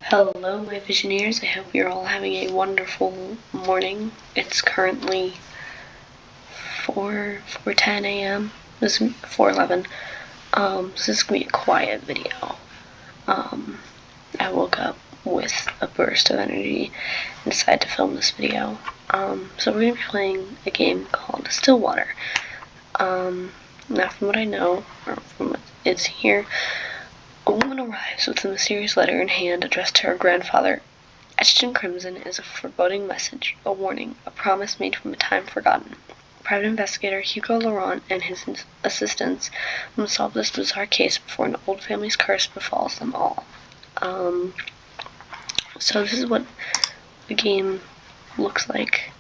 Hello, my Visioneers. I hope you're all having a wonderful morning. It's currently 4:10 a.m. This is 4:11. So this is gonna be a quiet video. I woke up with a burst of energy and decided to film this video. So we're gonna be playing a game called Stillwater. Now, from what I know, or from what it's here, a woman arrives with a mysterious letter in hand addressed to her grandfather. Etched in crimson is a foreboding message, a warning, a promise made from a time forgotten. Private investigator Hugo Laurent and his assistants must solve this bizarre case before an old family's curse befalls them all. So this is what the game looks like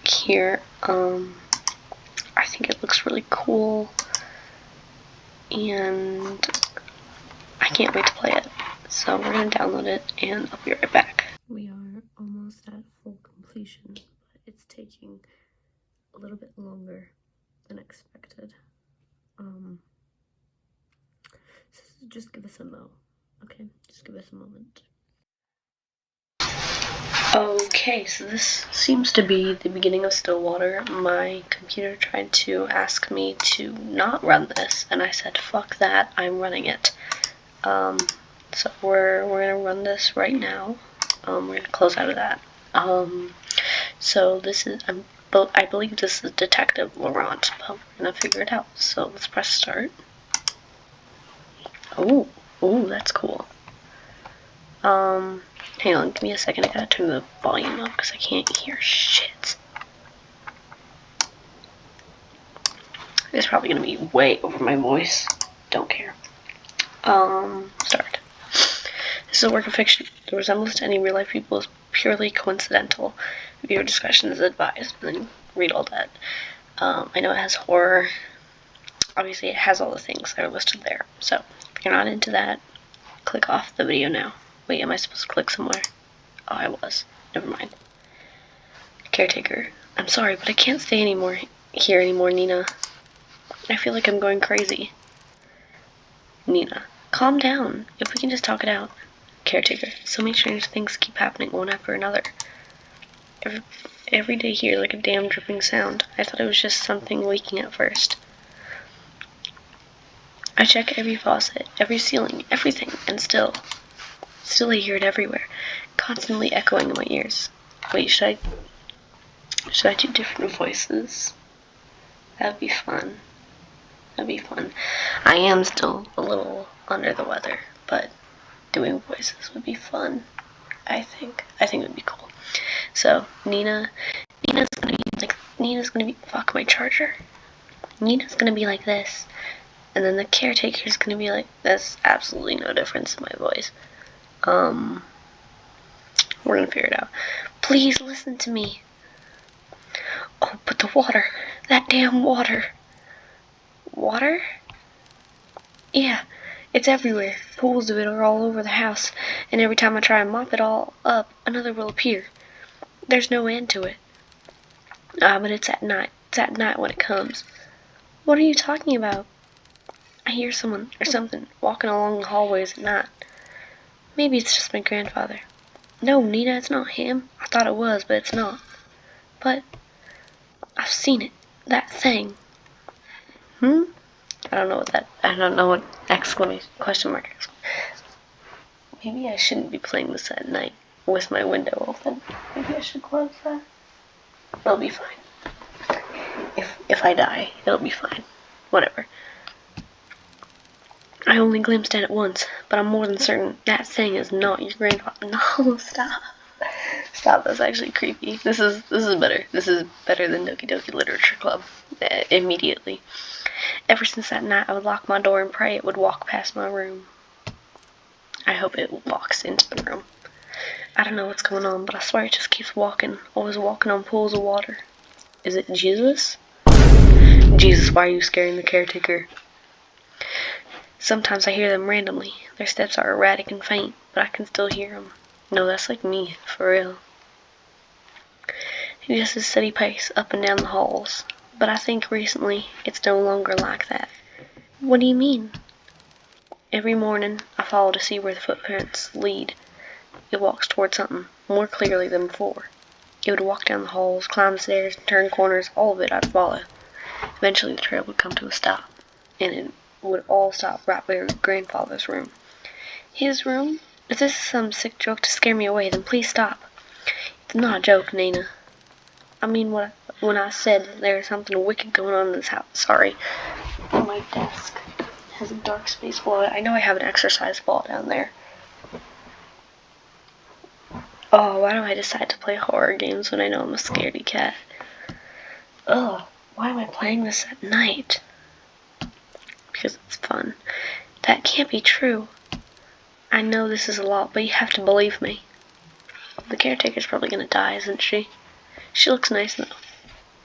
here. I think it looks really cool, and I can't wait to play it. So we're going to download it, and I'll be right back. We are almost at full completion, but it's taking a little bit longer than expected. So just give us a mo, okay? Just give us a moment. Okay, so this seems to be the beginning of Stillwater. My computer tried to ask me to not run this, and I said, fuck that, I'm running it. So we're gonna run this right now. We're gonna close out of that. So this is, I believe this is Detective Laurent, but we're gonna figure it out. So let's press start. Oh, that's cool. Hang on, give me a second. I gotta turn the volume up because I can't hear shit. It's probably gonna be way over my voice. Don't care. Start. This is a work of fiction. The resemblance to any real-life people is purely coincidental. Viewer discretion is advised. And then read all that. I know it has horror. Obviously, it has all the things that are listed there. So, if you're not into that, click off the video now. Wait, am I supposed to click somewhere? Oh, I was. Never mind. Caretaker. I'm sorry, but I can't stay here anymore, Nina. I feel like I'm going crazy. Nina. Calm down. If we can just talk it out. Caretaker. So many strange things keep happening one after another. Every day here, like a damn dripping sound. I thought it was just something leaking at first. I check every faucet, every ceiling, everything, and still I hear it everywhere, constantly echoing in my ears. Wait, should I do different voices? That'd be fun. I am still a little under the weather, but doing voices would be fun. I think it would be cool. So Nina's gonna be fuck my charger. Nina's gonna be like this, and then the caretaker's gonna be like this. Absolutely no difference in my voice. We're gonna figure it out. Please listen to me. Oh, but the water, that damn water. Water? Yeah, it's everywhere. Pools of it are all over the house, and every time I try and mop it all up, another will appear. There's no end to it. But it's at night. It's at night when it comes. What are you talking about? I hear someone or something walking along the hallways at night. Maybe it's just my grandfather. No, Nina, it's not him. I thought it was, but it's not. But I've seen it. That thing. I don't know what question mark is. Maybe I shouldn't be playing this at night with my window open. Maybe I should close that. It'll be fine. If I die, it'll be fine. Whatever. I only glimpsed at it once, but I'm more than certain that thing is not your grandfather. No, stop. Stop, that's actually creepy. This is better. This is better than Doki Doki Literature Club. Immediately. Ever since that night, I would lock my door and pray it would walk past my room. I hope it walks into the room. I don't know what's going on, but I swear it just keeps walking. Always walking on pools of water. Is it Jesus? Jesus, why are you scaring the caretaker? Sometimes I hear them randomly. Their steps are erratic and faint, but I can still hear them. No, that's like me, for real. He just a steady pace up and down the halls, but I think recently it's no longer like that. What do you mean? Every morning I follow to see where the footprints lead. it walks towards something more clearly than before. It would walk down the halls, climb the stairs, turn corners, all of it I'd follow. Eventually the trail would come to a stop, and it would all stop right by your grandfather's room. His room? If this is some sick joke to scare me away, then please stop. It's not a joke, Nina. I mean when I said there's something wicked going on in this house. Sorry. My desk has a dark space below it. I know I have an exercise ball down there. Oh, why do I decide to play horror games when I know I'm a scaredy cat? Ugh, why am I playing this at night? Because it's fun. That can't be true. I know this is a lot, but you have to believe me. The caretaker's probably gonna die, isn't she? She looks nice, though.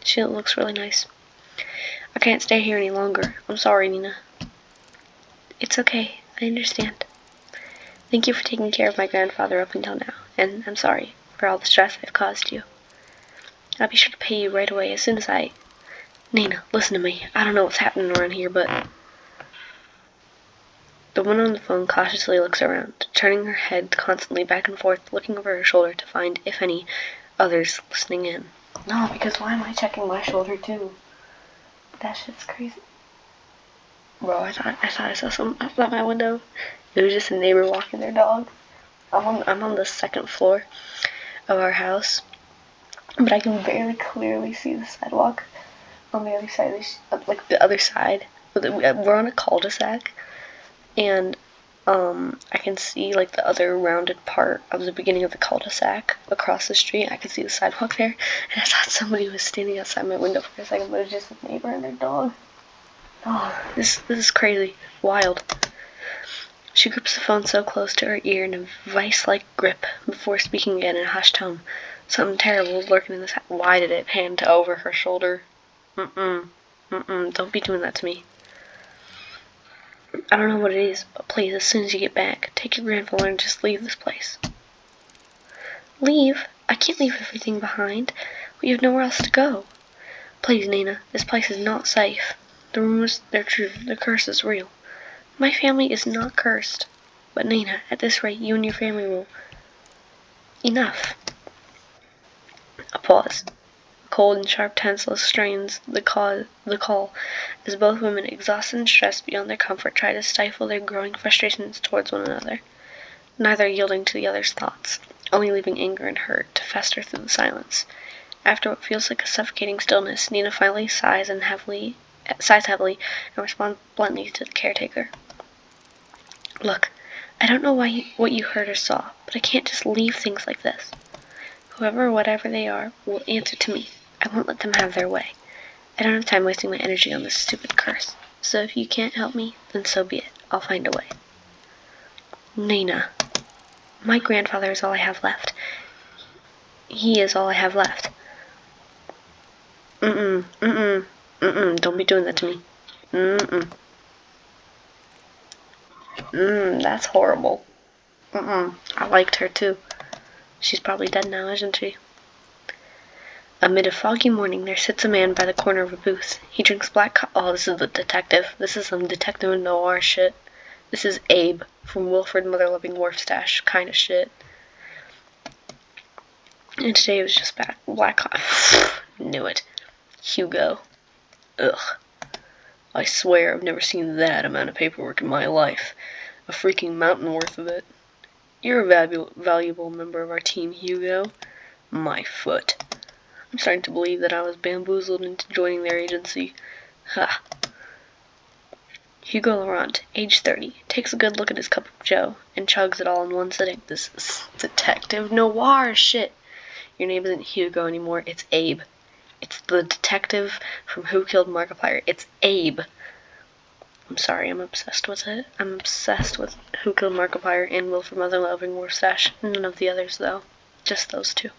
She looks really nice. I can't stay here any longer. I'm sorry, Nina. It's okay. I understand. Thank you for taking care of my grandfather up until now, and I'm sorry for all the stress I've caused you. I'll be sure to pay you right away as soon as I... Nina, listen to me. I don't know what's happening around here, but... The woman on the phone cautiously looks around, turning her head constantly back and forth, looking over her shoulder to find, if any, others listening in. No, because why am I checking my shoulder, too? That shit's crazy. Bro, I thought I saw something outside my window. It was just a neighbor walking their dog. I'm on the second floor of our house, but I can very clearly see the sidewalk on the other side like the other side. We're on a cul-de-sac, and I can see like the other rounded part of the beginning of the cul-de-sac across the street. I could see the sidewalk there, and I thought somebody was standing outside my window for a second, but it was just a neighbor and their dog. Oh, this is crazy. Wild. She grips the phone so close to her ear in a vice-like grip before speaking again in a hushed tone. Something terrible is lurking in this house. Why did it pan to over her shoulder? Don't be doing that to me. I don't know what it is, but please, as soon as you get back, take your grandfather and just leave this place. Leave? I can't leave everything behind. We have nowhere else to go. Please, Nina, this place is not safe. The rumors, they're true. The curse is real. My family is not cursed. But Nina, at this rate, you and your family will... Enough. A pause. Cold and sharp tenseness strains the call as both women, exhausted and stressed beyond their comfort, try to stifle their growing frustrations towards one another, neither yielding to the other's thoughts, only leaving anger and hurt to fester through the silence. After what feels like a suffocating stillness, Nina finally sighs heavily and responds bluntly to the caretaker. Look, I don't know what you heard or saw, but I can't just leave things like this. Whoever or whatever they are will answer to me. I won't let them have their way. I don't have time wasting my energy on this stupid curse. So if you can't help me, then so be it. I'll find a way. Nina. My grandfather is all I have left. He is all I have left. Don't be doing that to me. That's horrible. I liked her too. She's probably dead now, isn't she? Amid a foggy morning, there sits a man by the corner of a booth. He drinks black Oh, this is the detective. This is some detective noir shit. This is Abe from Wilfred Mother-Loving Wolfstache kind of shit. And today it was just black coffee. Knew it. Hugo. Ugh. I swear I've never seen that amount of paperwork in my life. A freaking mountain worth of it. You're a valuable member of our team, Hugo. My foot. I'm starting to believe that I was bamboozled into joining their agency. Ha. Hugo Laurent, age 30, takes a good look at his cup of joe and chugs it all in one sitting. This is detective noir shit. Your name isn't Hugo anymore, it's Abe. It's the detective from Who Killed Markiplier. It's Abe. I'm sorry, I'm obsessed with it. I'm obsessed with Who Killed Markiplier and Wilfred Mother-Loving Wolfstache. None of the others, though. Just those two.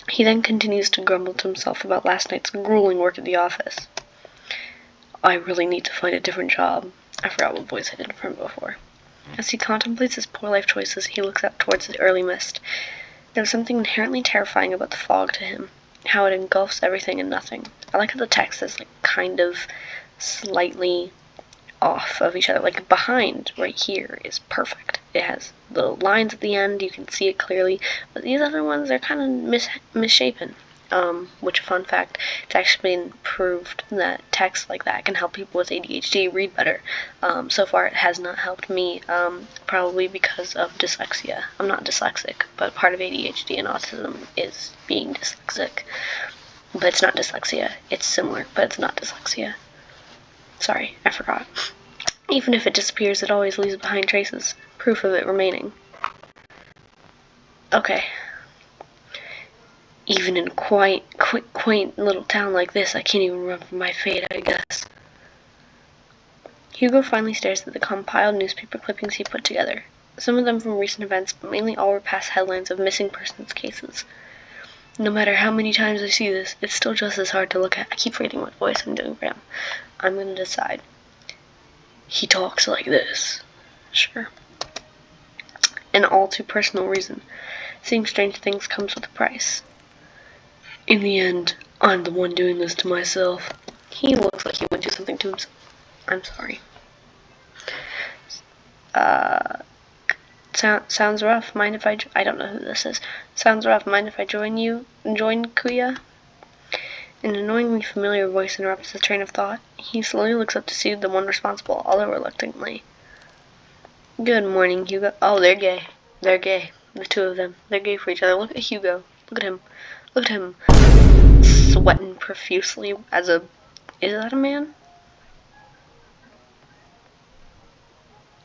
He then continues to grumble to himself about last night's grueling work at the office. I really need to find a different job. I forgot what voice I did for him before. As he contemplates his poor life choices, he looks up towards the early mist. There was something inherently terrifying about the fog to him, how it engulfs everything and nothing. I like how the text is kind of slightly off of each other. Behind right here is perfect. it has little lines at the end, you can see it clearly, but these other ones are kind of misshapen. Which, fun fact, it's actually been proved that text like that can help people with ADHD read better. So far it has not helped me, probably because of dyslexia. I'm not dyslexic, but part of ADHD and autism is being dyslexic. But it's not dyslexia. It's similar, but it's not dyslexia. Sorry, I forgot. Even if it disappears, it always leaves behind traces, proof of it remaining. Okay. Even in a quaint little town like this, I can't even run from my fate, I guess. Hugo finally stares at the compiled newspaper clippings he put together. Some of them from recent events, but mainly all were past headlines of missing persons cases. No matter how many times I see this, it's still just as hard to look at. I keep forgetting what voice I'm doing for him. I'm gonna decide. He talks like this. Sure. An all too personal reason. Seeing strange things comes with a price. In the end, I'm the one doing this to myself. He looks like he would do something to himself. I'm sorry. Sounds rough. Mind if I don't know who this is. Sounds rough. Mind if I join Kuya? An annoyingly familiar voice interrupts his train of thought. He slowly looks up to see the one responsible, although reluctantly. Good morning, Hugo. Oh, they're gay. They're gay. The two of them. They're gay for each other. Look at Hugo. Look at him. Look at him. Sweating profusely as a... Is that a man?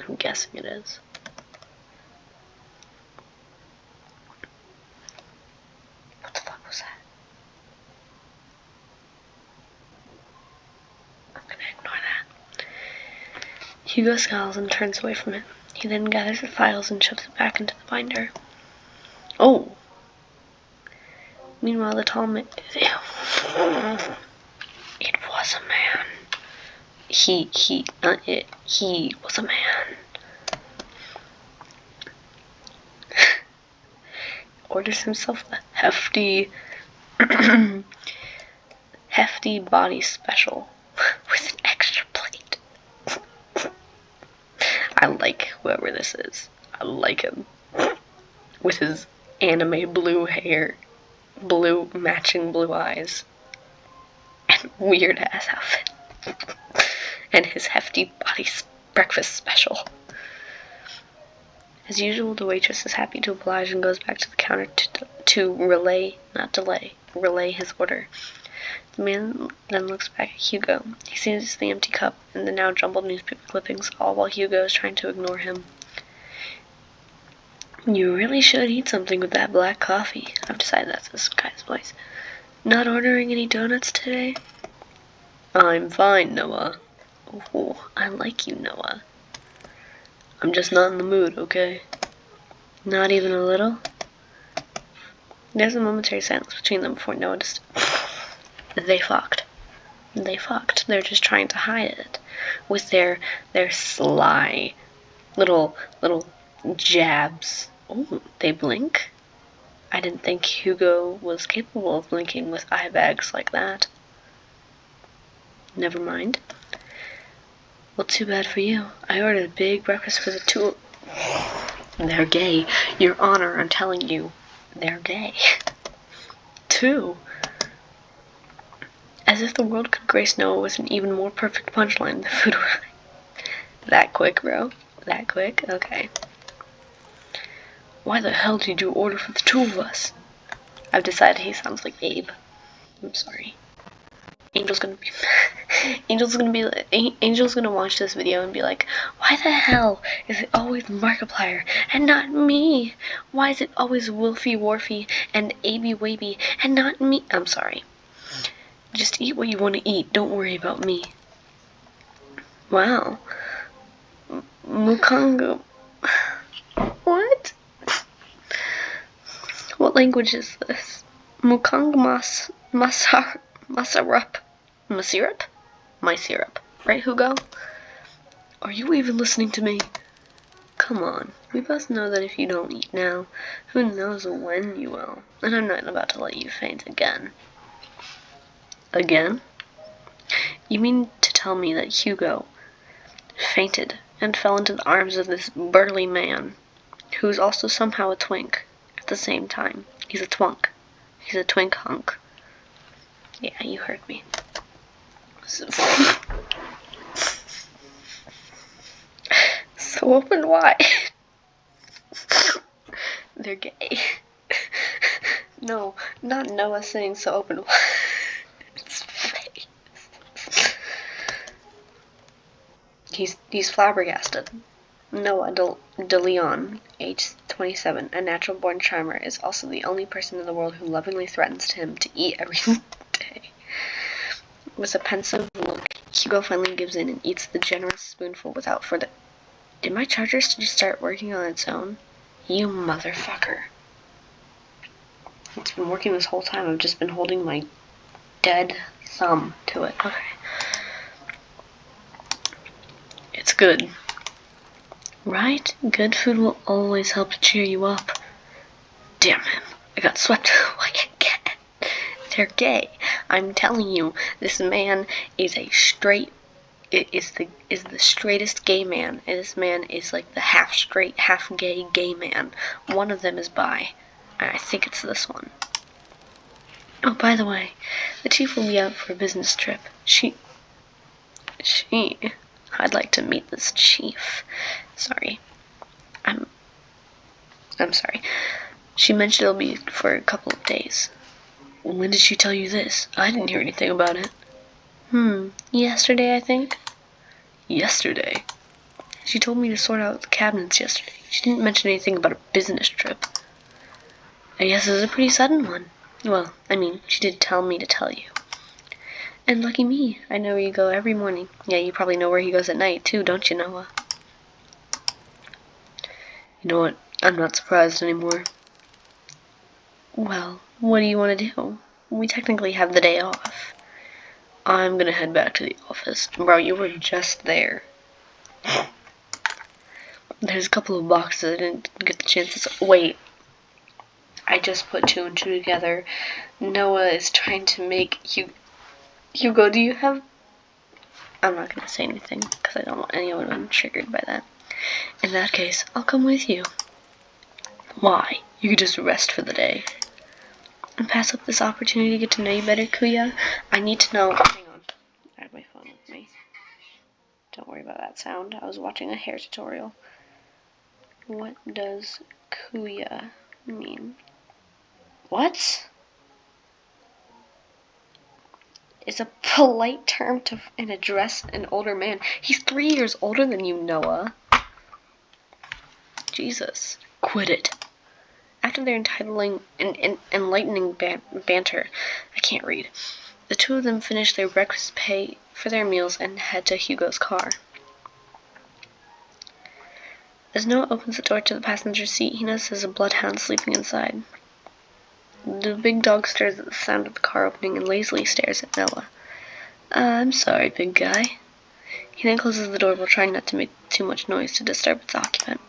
I'm guessing it is. What the fuck was that? I'm gonna ignore that. Hugo scowls and turns away from it. He then gathers the files and shoves it back into the binder. Oh! Meanwhile, the tall man... It was a man. He was a man. Orders himself a hefty body special with an extra plate. I like whoever this is. I like him. With his anime blue hair, matching blue eyes, and weird ass outfit. And his hefty body breakfast special. As usual, the waitress is happy to oblige and goes back to the counter to relay his order. The man then looks back at Hugo. He sees the empty cup and the now jumbled newspaper clippings, all while Hugo is trying to ignore him. You really should eat something with that black coffee. I've decided that's this guy's voice. Not ordering any donuts today? I'm fine, Noah. Oh, I like you, Noah. I'm just not in the mood, okay? Not even a little? There's a momentary silence between them before Noah just... They fucked. They're just trying to hide it. With their sly little jabs. Oh, they blink? I didn't think Hugo was capable of blinking with eye bags like that. Never mind. Well, too bad for you. I ordered a big breakfast for the two... They're gay. Your Honor, I'm telling you. They're gay. Two. As if the world could grace Noah with an even more perfect punchline, the food arrived. That quick, bro? That quick? Okay. Why the hell did you order for the two of us? I've decided he sounds like Abe. I'm sorry. Angel's gonna watch this video and be like, why the hell is it always Markiplier and not me? Why is it always Wolfie Warfy and Abby Waby and not me? I'm sorry. Just eat what you want to eat. Don't worry about me. Wow. Mukongo. What? What language is this? Mukong Masarup. My syrup. Right, Hugo? Are you even listening to me? Come on. We both know that if you don't eat now, who knows when you will. And I'm not about to let you faint again. Again? You mean to tell me that Hugo fainted and fell into the arms of this burly man, who's also somehow a twink at the same time. He's a twunk. He's a twink hunk. Yeah, you heard me. So open wide. They're gay. No, not Noah saying so open wide. It's fake. He's flabbergasted. Noah De Leon, age 27, a natural-born charmer, is also the only person in the world who lovingly threatens him to eat every day. With a pensive look, Hugo finally gives in and eats the generous spoonful without further... Did my charger just start working on its own? You motherfucker. It's been working this whole time. I've just been holding my dead thumb to it. Okay. It's good. Right? Good food will always help to cheer you up. Damn him. I got swept away again. They're gay. I'm telling you, this man is a straight... is the straightest gay man. And this man is like the half straight, half gay man. One of them is bi. And I think it's this one. Oh, by the way, the chief will be out for a business trip. I'd like to meet this chief. Sorry. I'm sorry. She mentioned it'll be for a couple of days. When did she tell you this? I didn't hear anything about it. Yesterday, I think. Yesterday? She told me to sort out the cabinets yesterday. She didn't mention anything about a business trip. I guess it was a pretty sudden one. Well, I mean, she did tell me to tell you. And lucky me, I know where you go every morning. Yeah, you probably know where he goes at night, too, don't you, Noah? You know what? I'm not surprised anymore. Well, what do you want to do? We technically have the day off. I'm gonna head back to the office. Bro, you were just there. There's a couple of boxes I didn't get the chance to... Wait. I just put two and two together. Noah is trying to make Hugo, do you have... I'm not gonna say anything, because I don't want anyone triggered by that. In that case, I'll come with you. Why? You could just rest for the day. And pass up this opportunity to get to know you better, Kuya? I need to know... Hang on. I have my phone with me. Don't worry about that sound. I was watching a hair tutorial. What does Kuya mean? What? Is a polite term to address an older man. He's 3 years older than you, Noah. Jesus. Quit it. After their enlightening banter, I can't read, the two of them finish their breakfast, pay for their meals, and head to Hugo's car. As Noah opens the door to the passenger seat, he notices a bloodhound sleeping inside. The big dog stirs at the sound of the car opening and lazily stares at Noah. I'm sorry, big guy. He then closes the door while trying not to make too much noise to disturb its occupant.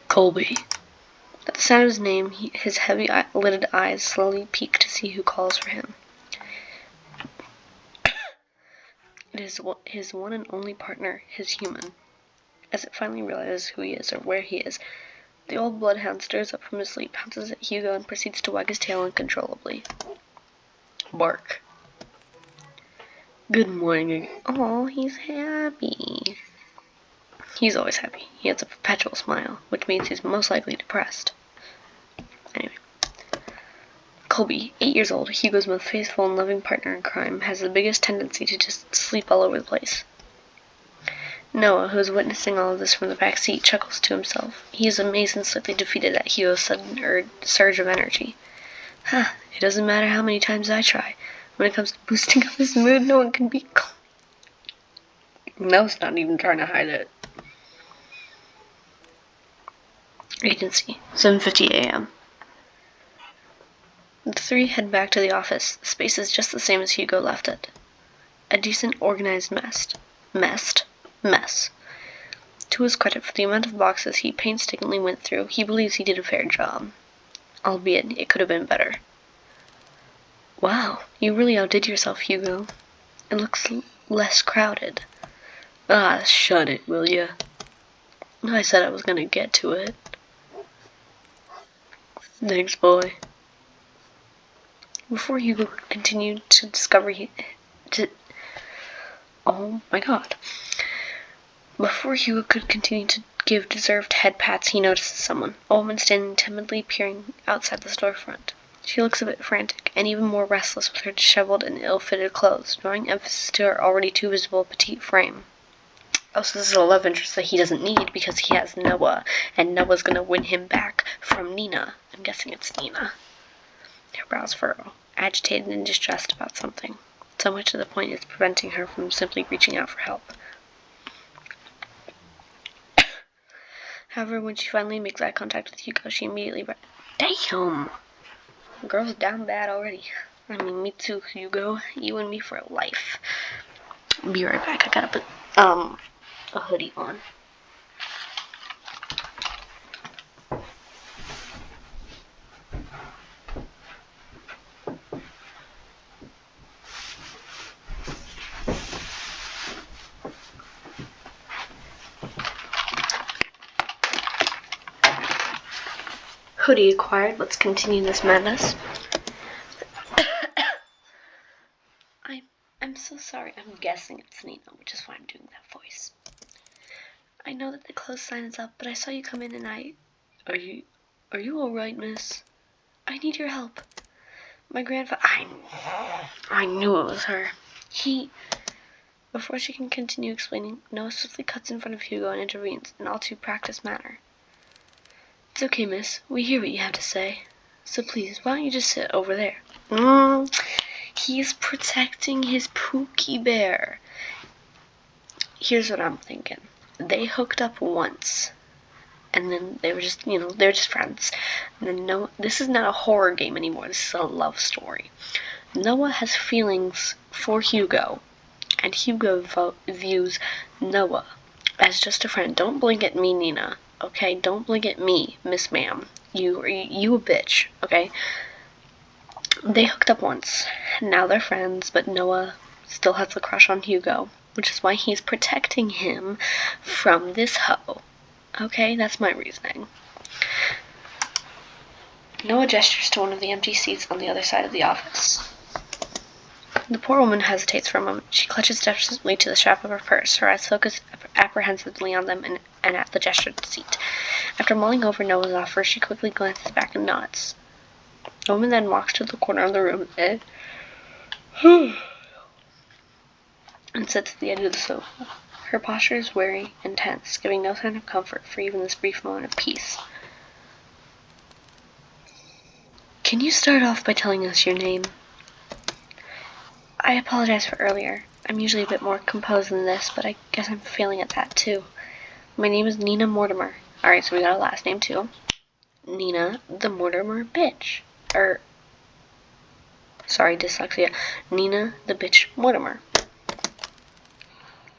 Colby. At the sound of his name, his heavy-lidded eyes slowly peek to see who calls for him. It is his one and only partner, his human. As it finally realizes who he is or where he is, the old bloodhound stirs up from his sleep, pounces at Hugo, and proceeds to wag his tail uncontrollably. Bark. Good morning. Oh, he's happy. He's always happy. He has a perpetual smile, which means he's most likely depressed. Anyway. Colby, 8 years old, Hugo's most faithful and loving partner in crime, has the biggest tendency to just sleep all over the place. Noah, who is witnessing all of this from the back seat, chuckles to himself. He is amazed and slightly defeated at Hugo's sudden surge of energy. It doesn't matter how many times I try. When it comes to boosting up his mood, no one can beat Colby. Noah's not even trying to hide it. Agency, 7:50 a.m. The three head back to the office. The space is just the same as Hugo left it. A decent, organized mess. To his credit, for the amount of boxes he painstakingly went through, he believes he did a fair job. Albeit, it could have been better. Wow, you really outdid yourself, Hugo. It looks less crowded. Ah, shut it, will ya? I said I was gonna get to it. Thanks, boy. Before Hugo could continue to discover oh my god. Before Hugo could continue to give deserved head pats, he notices someone, a woman standing timidly peering outside the storefront. She looks a bit frantic, and even more restless with her disheveled and ill-fitted clothes, drawing emphasis to her already too visible petite frame. Oh, so this is a love interest that he doesn't need because he has Noah, and Noah's gonna win him back from Nina. I'm guessing it's Nina. Her brows furrow, agitated and distressed about something, so much to the point it's preventing her from simply reaching out for help. However, when she finally makes eye contact with Hugo, she immediately Damn! The girl's down bad already. I mean, me too, Hugo. You and me for life. I'll be right back. I gotta put, a hoodie on. Hoodie acquired. Let's continue this madness. I'm so sorry. I'm guessing it's Nina, which is why I'm doing that voice. I know that the close sign is up, but I saw you come in and Are you alright, miss? I need your help. My grandfather... I knew it was her. Before she can continue explaining, Noah swiftly cuts in front of Hugo and intervenes in all too practiced manner. It's okay, miss. We hear what you have to say. So please, why don't you just sit over there? He's protecting his Pookie Bear. Here's what I'm thinking. They hooked up once, and then they were just, they're just friends. And then Noah, this is not a horror game anymore. This is a love story. Noah has feelings for Hugo, and Hugo views Noah as just a friend. Don't blink at me, Nina. Okay, don't blink at me, Miss Ma'am. You a bitch, okay? They hooked up once, and now they're friends, but Noah still has a crush on Hugo, which is why he's protecting him from this hoe. Okay, that's my reasoning. Noah gestures to one of the empty seats on the other side of the office. The poor woman hesitates for a moment. She clutches desperately to the strap of her purse, her eyes focus apprehensively on them and at the gestured seat. After mulling over Noah's offer, she quickly glances back and nods. The woman then walks to the corner of the room and sits at the edge of the sofa. Her posture is weary and tense, giving no sign of comfort for even this brief moment of peace. Can you start off by telling us your name? I apologize for earlier. I'm usually a bit more composed than this, but I guess I'm failing at that too. My name is Nina Mortimer. Alright, so we got a last name too. Nina the Mortimer bitch. Sorry, dyslexia. Nina the bitch Mortimer.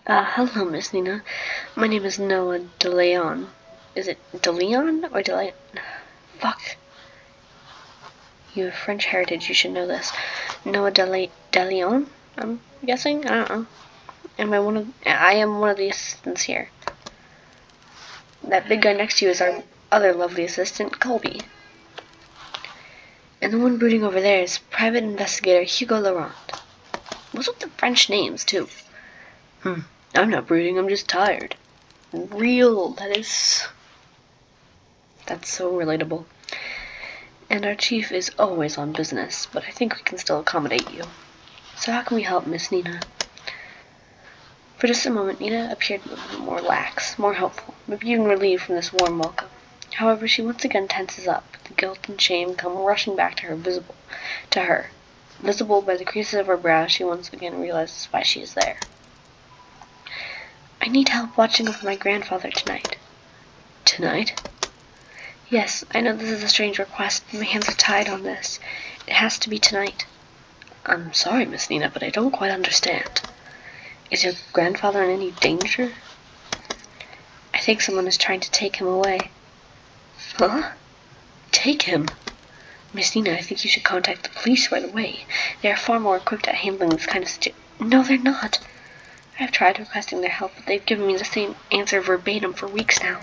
Hello, Miss Nina. My name is Noah DeLeon. Is it DeLeon or DeLeon? Fuck. You have French heritage, you should know this. Noah DeLeon, I'm guessing? I don't know. I am one of the assistants here. That big guy next to you is our other lovely assistant, Colby. And the one brooding over there is Private Investigator Hugo Laurent. What's with the French names, too? I'm not brooding, I'm just tired. Real, that's so relatable. And our chief is always on business, but I think we can still accommodate you. So how can we help, Miss Nina? For just a moment, Nina appeared more lax, more hopeful, maybe even relieved from this warm welcome. However, she once again tenses up. The guilt and shame come rushing back to her. Visible by the creases of her brow, she once again realizes why she is there. I need help watching over my grandfather tonight. Tonight? Yes, I know this is a strange request, but my hands are tied on this. It has to be tonight. I'm sorry, Miss Nina, but I don't quite understand. Is your grandfather in any danger? I think someone is trying to take him away. Huh? Take him? Miss Nina, I think you should contact the police right away. They are far more equipped at handling this kind of No, they're not. I've tried requesting their help, but they've given me the same answer verbatim for weeks now.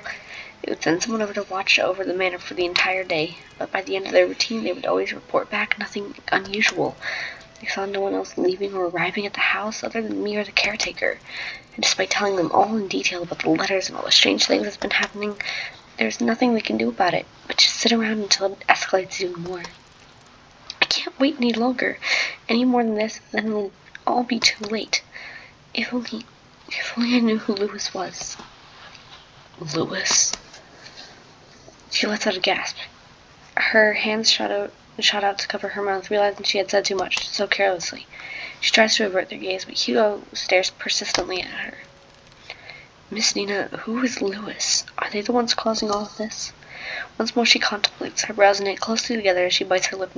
They would send someone over to watch over the manor for the entire day, but by the end of their routine they would always report back nothing unusual. They saw no one else leaving or arriving at the house other than me or the caretaker. And despite telling them all in detail about the letters and all the strange things that's been happening, there's nothing they can do about it, but just sit around until it escalates even more. I can't wait any longer. Any more than this, then it'll all be too late. If only I knew who Lewis was. Lewis? She lets out a gasp. Her hands shot out to cover her mouth, realizing she had said too much, so carelessly. She tries to avert their gaze, but Hugo stares persistently at her. Miss Nina, who is Lewis? Are they the ones causing all of this? Once more she contemplates, her brows knit closely together as she bites her lip.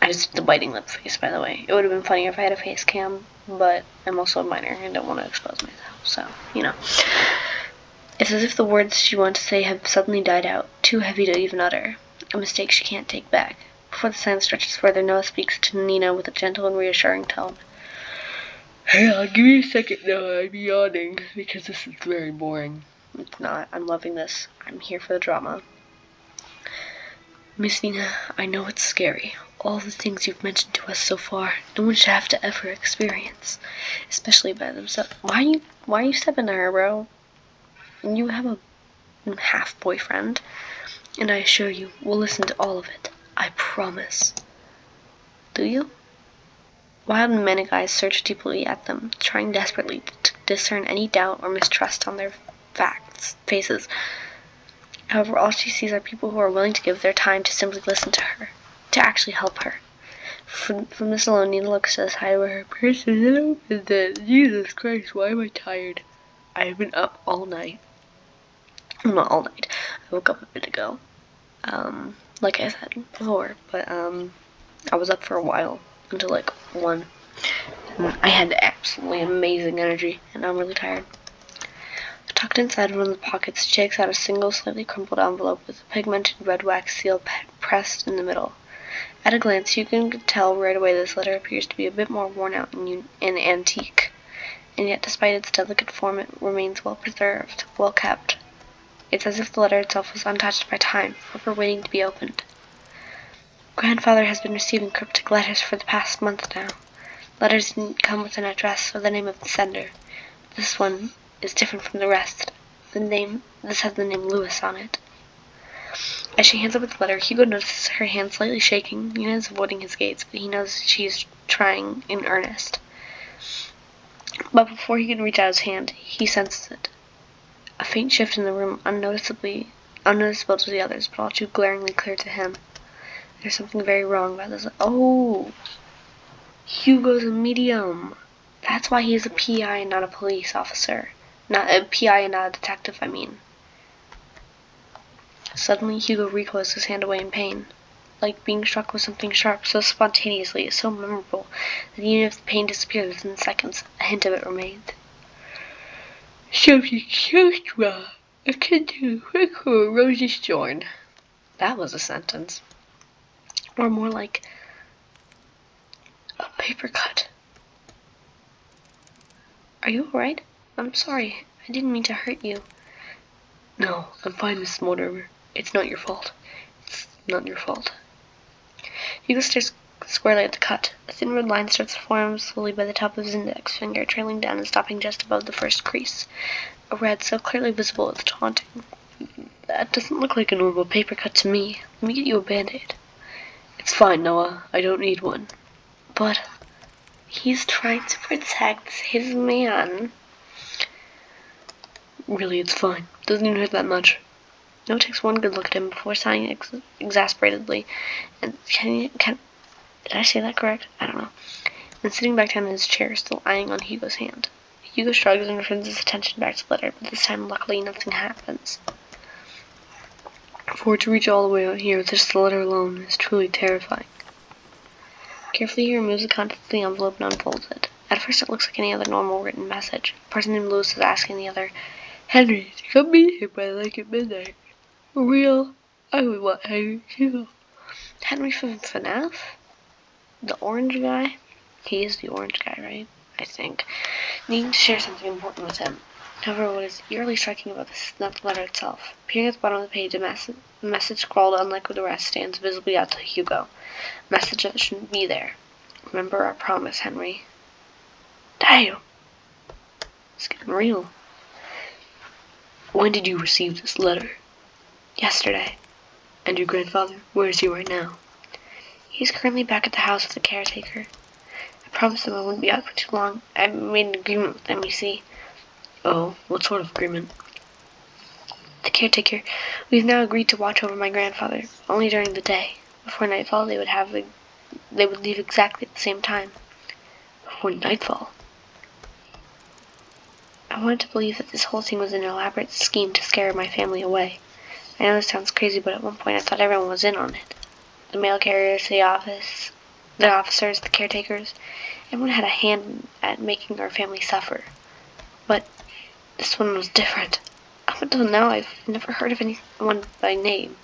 I just did the biting lip face, by the way. It would have been funnier if I had a face cam, but I'm also a minor and don't want to expose myself, so, you know. It's as if the words she wanted to say have suddenly died out, too heavy to even utter. A mistake she can't take back. Before the silence stretches further, Noah speaks to Nina with a gentle and reassuring tone. Hey, give me a second, Noah. I'm yawning, because this is very boring. It's not. I'm loving this. I'm here for the drama. Miss Nina, I know it's scary. All the things you've mentioned to us so far, no one should have to ever experience. Especially by themselves. Why are you stepping to her, bro? You have a half-boyfriend, and I assure you, we'll listen to all of it. I promise. Do you? Wild and manic eyes search deeply at them, trying desperately to discern any doubt or mistrust on their faces. However, all she sees are people who are willing to give their time to simply listen to her, to actually help her. From this alone, Nina looks to the side where her person is dead. Jesus Christ, why am I tired? I've been up all night. Not all night. I woke up a bit ago. Like I said before, but I was up for a while until like 1. And I had absolutely amazing energy, and I'm really tired. Tucked inside one of the pockets, she takes out a single, slightly crumpled envelope with a pigmented red wax seal pressed in the middle. At a glance, you can tell right away this letter appears to be a bit more worn out and antique, and yet despite its delicate form, it remains well preserved, well kept. It's as if the letter itself was untouched by time, forever waiting to be opened. Grandfather has been receiving cryptic letters for the past month now. Letters didn't come with an address or the name of the sender. This one is different from the rest. This has the name Lewis on it. As she hands over the letter, Hugo notices her hand slightly shaking. Nina is avoiding his gaze, but he knows she is trying in earnest. But before he can reach out his hand, he senses it. A faint shift in the room, unnoticeable to the others, but all too glaringly clear to him. There's something very wrong about this. Oh! Hugo's a medium. That's why he's a PI and not a police officer. Not a PI and not a detective, I mean. Suddenly, Hugo recoils his hand away in pain. Like being struck with something sharp so spontaneously, so memorable, that even if the pain disappeared within seconds, a hint of it remained. Something so strong, akin to a rosy thorn. That was a sentence. Or more like a paper cut. Are you alright? I'm sorry. I didn't mean to hurt you. No, I'm fine, Miss Mortimer. It's not your fault. It's not your fault. Hugo stares squarely at the cut. A thin red line starts to form slowly by the top of his index finger, trailing down and stopping just above the first crease. A red so clearly visible it's taunting. That doesn't look like a normal paper cut to me. Let me get you a band-aid. It's fine, Noah. I don't need one. But he's trying to protect his man. Really, it's fine. Doesn't even hurt that much. Noah takes one good look at him before sighing exasperatedly. And did I say that correct? I don't know. And sitting back down in his chair, still eyeing on Hugo's hand. Hugo shrugs and returns his attention back to the letter, but this time, luckily, nothing happens. For it to reach all the way out here with just the letter alone is truly terrifying. Carefully, he removes the contents of the envelope and unfolds it. At first, it looks like any other normal written message. A person named Lewis is asking the other, Henry, to come meet him by like at midnight. For real? I would want Henry too. Henry from FNAF? The orange guy? He is the orange guy, right? I think, needing to share something important with him. However, what is eerily striking about this is not the letter itself. Appearing at the bottom of the page, a message scrawled, unlike the rest, stands visibly out to Hugo. A message that shouldn't be there. Remember our promise, Henry. Damn! It's getting real. When did you receive this letter? Yesterday. And your grandfather? Where is he right now? He's currently back at the house with the caretaker. I promised him I wouldn't be out for too long. I made an agreement with them, you see. Oh, what sort of agreement? The caretaker. We've now agreed to watch over my grandfather, only during the day. Before nightfall, they would leave exactly at the same time. Before nightfall? I wanted to believe that this whole thing was an elaborate scheme to scare my family away. I know this sounds crazy, but at one point I thought everyone was in on it. The mail carriers, the officers, the caretakers. Everyone had a hand at making our family suffer. But this one was different. Up until now, I've never heard of anyone by name.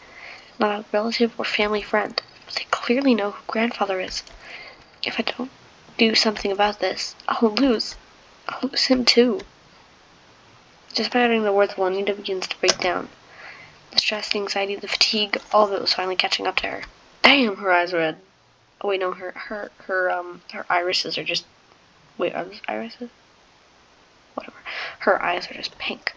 Not a relative or family friend. But they clearly know who grandfather is. If I don't do something about this, I'll lose him too. Just by uttering the words, Juanita begins to break down. The stress, the anxiety, the fatigue, all of it was finally catching up to her. Damn, her eyes are red. Oh wait, no, her irises are just... Wait, are those irises? Whatever. Her eyes are just pink.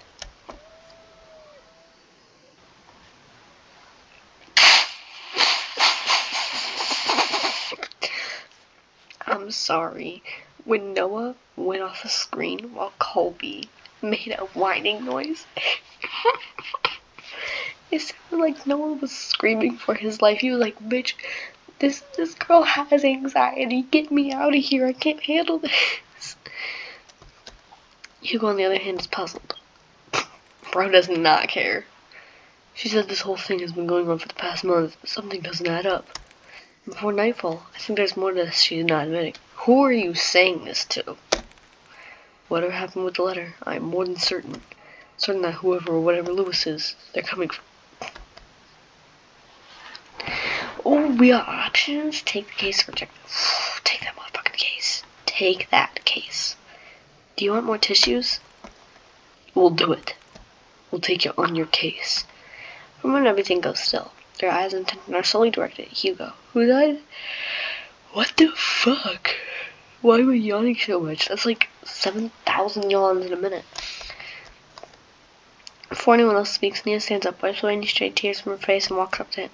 I'm sorry. When Noah went off the screen while Colby made a whining noise, it sounded like Noah was screaming for his life. He was like, bitch, this girl has anxiety. Get me out of here. I can't handle this. Hugo, on the other hand, is puzzled. Bro does not care. She said this whole thing has been going on for the past month, but something doesn't add up. Before nightfall, I think there's more to this she's not admitting. Who are you saying this to? Whatever happened with the letter, I am more than certain. Certain that whoever or whatever Lewis is, they're coming for. Oh, we got options. Take the case or reject it. Take that motherfucking case. Take that case. Do you want more tissues? We'll do it. We'll take you on your case. From when everything goes still, their eyes and attention are solely directed at Hugo, who died. What the fuck? Why am I yawning so much? That's like 7,000 yawns in a minute. Before anyone else speaks, Nia stands up, wipes away any stray tears from her face, and walks up to him.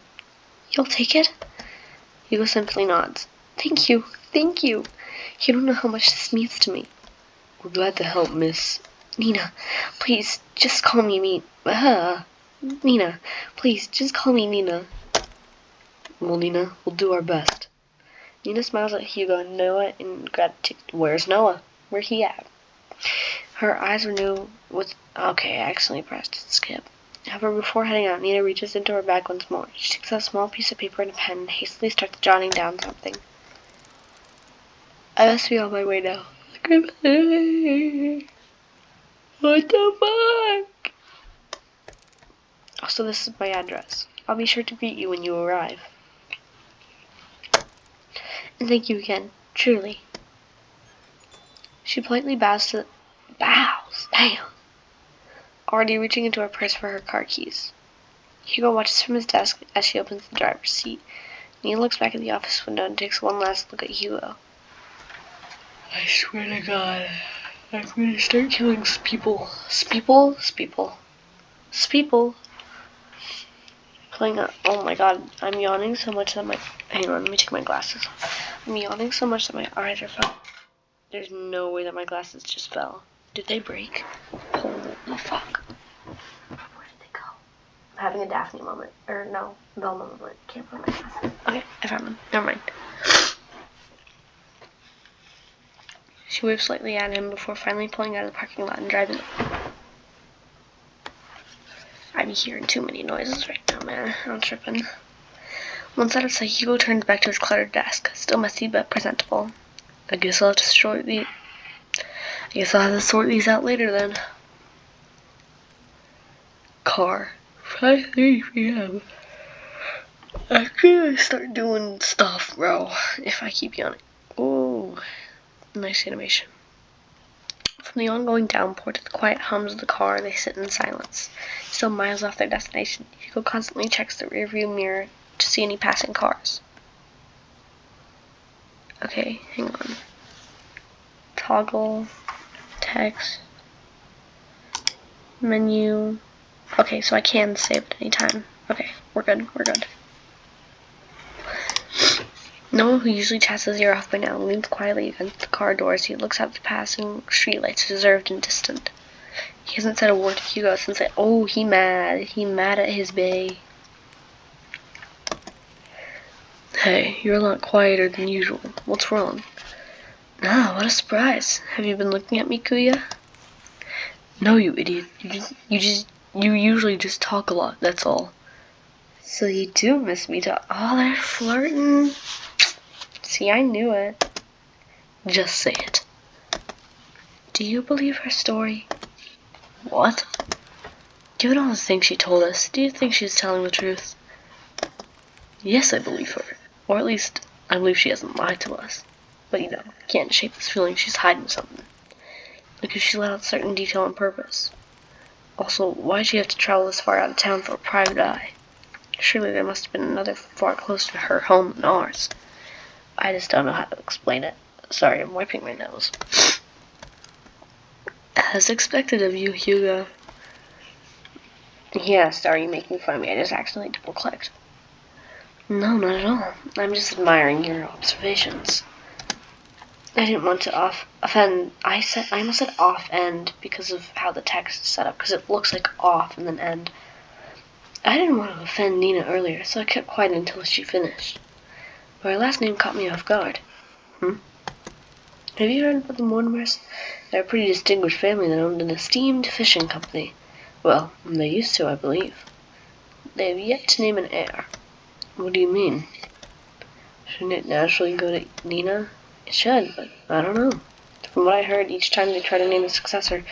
You'll take it? Hugo simply nods. Thank you. Thank you. You don't know how much this means to me. We're glad to help, miss. Nina, please, just call me Nina, please, just call me Nina. Well, Nina, we'll do our best. Nina smiles at Hugo and Noah in gratitude. Where's Noah? Where's he at? Her eyes renew with... Okay, I accidentally pressed skip. However, before heading out, Nina reaches into her bag once more. She takes out a small piece of paper and a pen and hastily starts jotting down something. I must be on my way now. What the fuck? Also, this is my address. I'll be sure to greet you when you arrive. And thank you again, truly. She politely bows to... Bows? Damn. Already reaching into her purse for her car keys. Hugo watches from his desk as she opens the driver's seat. Nina looks back at the office window and takes one last look at Hugo. I swear to God, I'm gonna start killing people. Speeple. Playing up. Oh my God, I'm yawning so much that my... Hang on, let me take my glasses off. I'm yawning so much that my eyes are falling. There's no way that my glasses just fell. Did they break? Holy fuck. Where did they go? I'm having a Daphne moment. Or no, Velma moment. Can't find my glasses. Okay, I found them. Never mind. She waves slightly at him before finally pulling out of the parking lot and driving. I be hearing too many noises right now, man. I'm tripping. Once out of sight, Hugo turns back to his cluttered desk. Still messy, but presentable. I guess I'll have to sort these out later then. Car. 5:30 p.m. I could start doing stuff, bro. If I keep yawning. Oh, nice animation. From the ongoing downpour to the quiet hums of the car, they sit in silence. Still miles off their destination, Hugo constantly checks the rearview mirror to see any passing cars. Okay, hang on. Toggle, text, menu. Okay, so I can save at any time. Okay, we're good. No one who usually chats his ear off by now leans quietly against the car door as he looks out the passing streetlights, reserved and distant. He hasn't said a word to Hugo since he mad. He mad at his bae. Hey, you're a lot quieter than usual. What's wrong? Ah, what a surprise. Have you been looking at me, Kuya? No, you idiot. You usually just talk a lot, that's all. So you do miss me to all that flirting? See, I knew it. Just say it. Do you believe her story? What? Given all the things she told us, do you think she's telling the truth? Yes, I believe her. Or at least, I believe she hasn't lied to us. But can't shake this feeling she's hiding something. Because she let out certain detail on purpose. Also, why'd she have to travel this far out of town for a private eye? Surely there must have been another far closer to her home than ours. I just don't know how to explain it. Sorry, I'm wiping my nose. As expected of you, Hugo. Yeah, sorry, you're making fun of me. I just accidentally double-clicked. No, not at all. I'm just admiring your observations. I didn't want to offend. I almost said off-end because of how the text is set up, because it looks like off and then end. I didn't want to offend Nina earlier, so I kept quiet until she finished. But her last name caught me off guard. Have you heard about the Mortimers? They're a pretty distinguished family that owned an esteemed fishing company. Well, they used to, I believe. They have yet to name an heir. What do you mean? Shouldn't it naturally go to Nina? It should, but I don't know. From what I heard, each time they try to name a successor,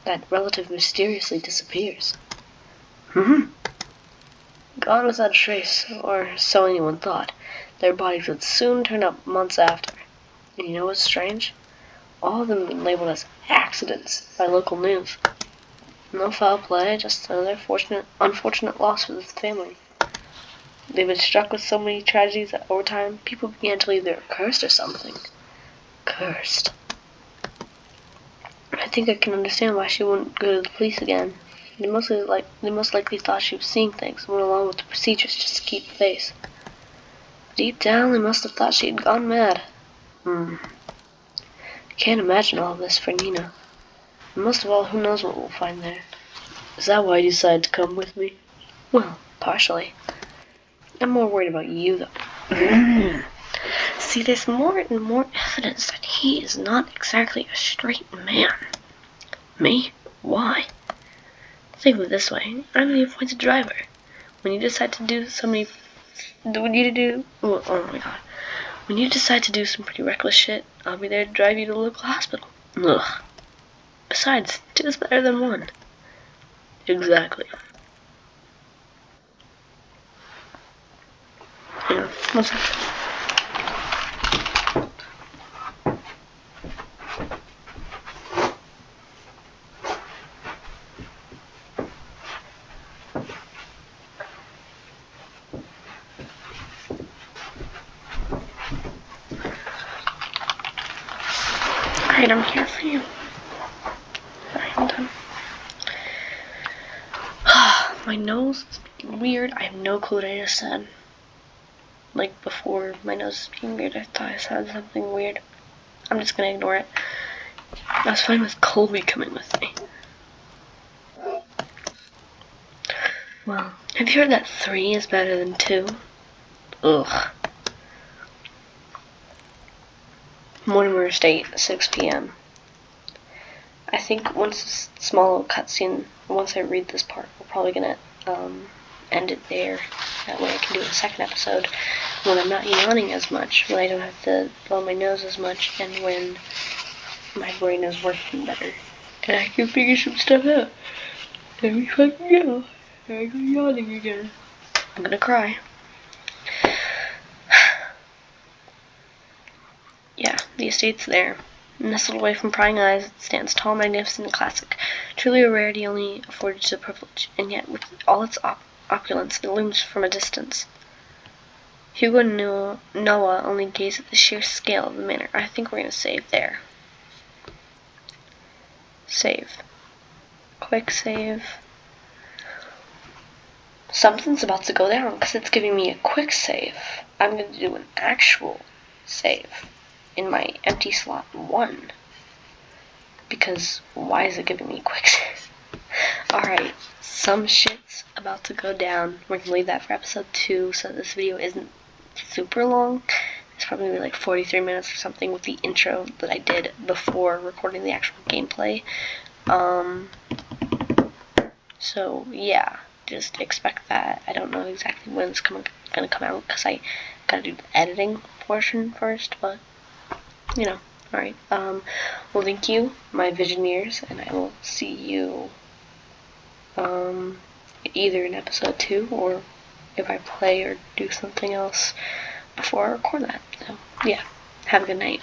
that relative mysteriously disappears. Gone without a trace, or so anyone thought. Their bodies would soon turn up months after. And you know what's strange? All of them have been labeled as accidents by local news. No foul play, just another unfortunate loss for the family. They've been struck with so many tragedies that over time, people began to believe they were cursed or something. Cursed. I think I can understand why she wouldn't go to the police again. They most likely thought she was seeing things and went along with the procedures just to keep the face. Deep down, they must have thought she had gone mad. I can't imagine all this for Nina. And most of all, who knows what we'll find there. Is that why you decided to come with me? Well, partially. I'm more worried about you, though. See, there's more and more evidence that he is not exactly a straight man. Me? Why? Think of it this way. I'm the appointed driver. When you decide to do When you decide to do some pretty reckless shit, I'll be there to drive you to the local hospital. Ugh. Besides, two is better than one. Exactly. Yeah, one second. Alright, I'm here for you. Alright, I'm done. My nose is being weird. I have no clue what I just said. Like before, my nose is being weird. I thought I said something weird. I'm just gonna ignore it. I was fine with Colby coming with me. Well, have you heard that 3 is better than 2? Ugh. Mortimer Estate, 6 p.m. I think once this small little cutscene, once I read this part, we're probably gonna end it there. That way I can do a second episode when I'm not yawning as much, when I don't have to blow my nose as much, and when my brain is working better. And I can figure some stuff out. There we fucking go. There I go yawning again. I'm gonna cry. Yeah, the estate's there. Nestled away from prying eyes, it stands tall, magnificent, and classic. Truly a rarity only afforded to the privileged, and yet with all its opulence, it looms from a distance. Hugo and Noah only gaze at the sheer scale of the manor. I think we're going to save there. Save. Quick save. Something's about to go down because it's giving me a quick save. I'm going to do an actual save in my empty slot 1. Because why is it giving me quick save? Alright, some shit's about to go down. We're going to leave that for episode 2 so this video isn't super long. It's probably going to be like 43 minutes or something with the intro that I did before recording the actual gameplay. So yeah, just expect that. I don't know exactly when it's going to come out because I got to do the editing portion first, but you know. Alright, well, thank you, my Visioneers, and I will see you either in episode 2 or if I play or do something else before I record that. So, yeah, have a good night.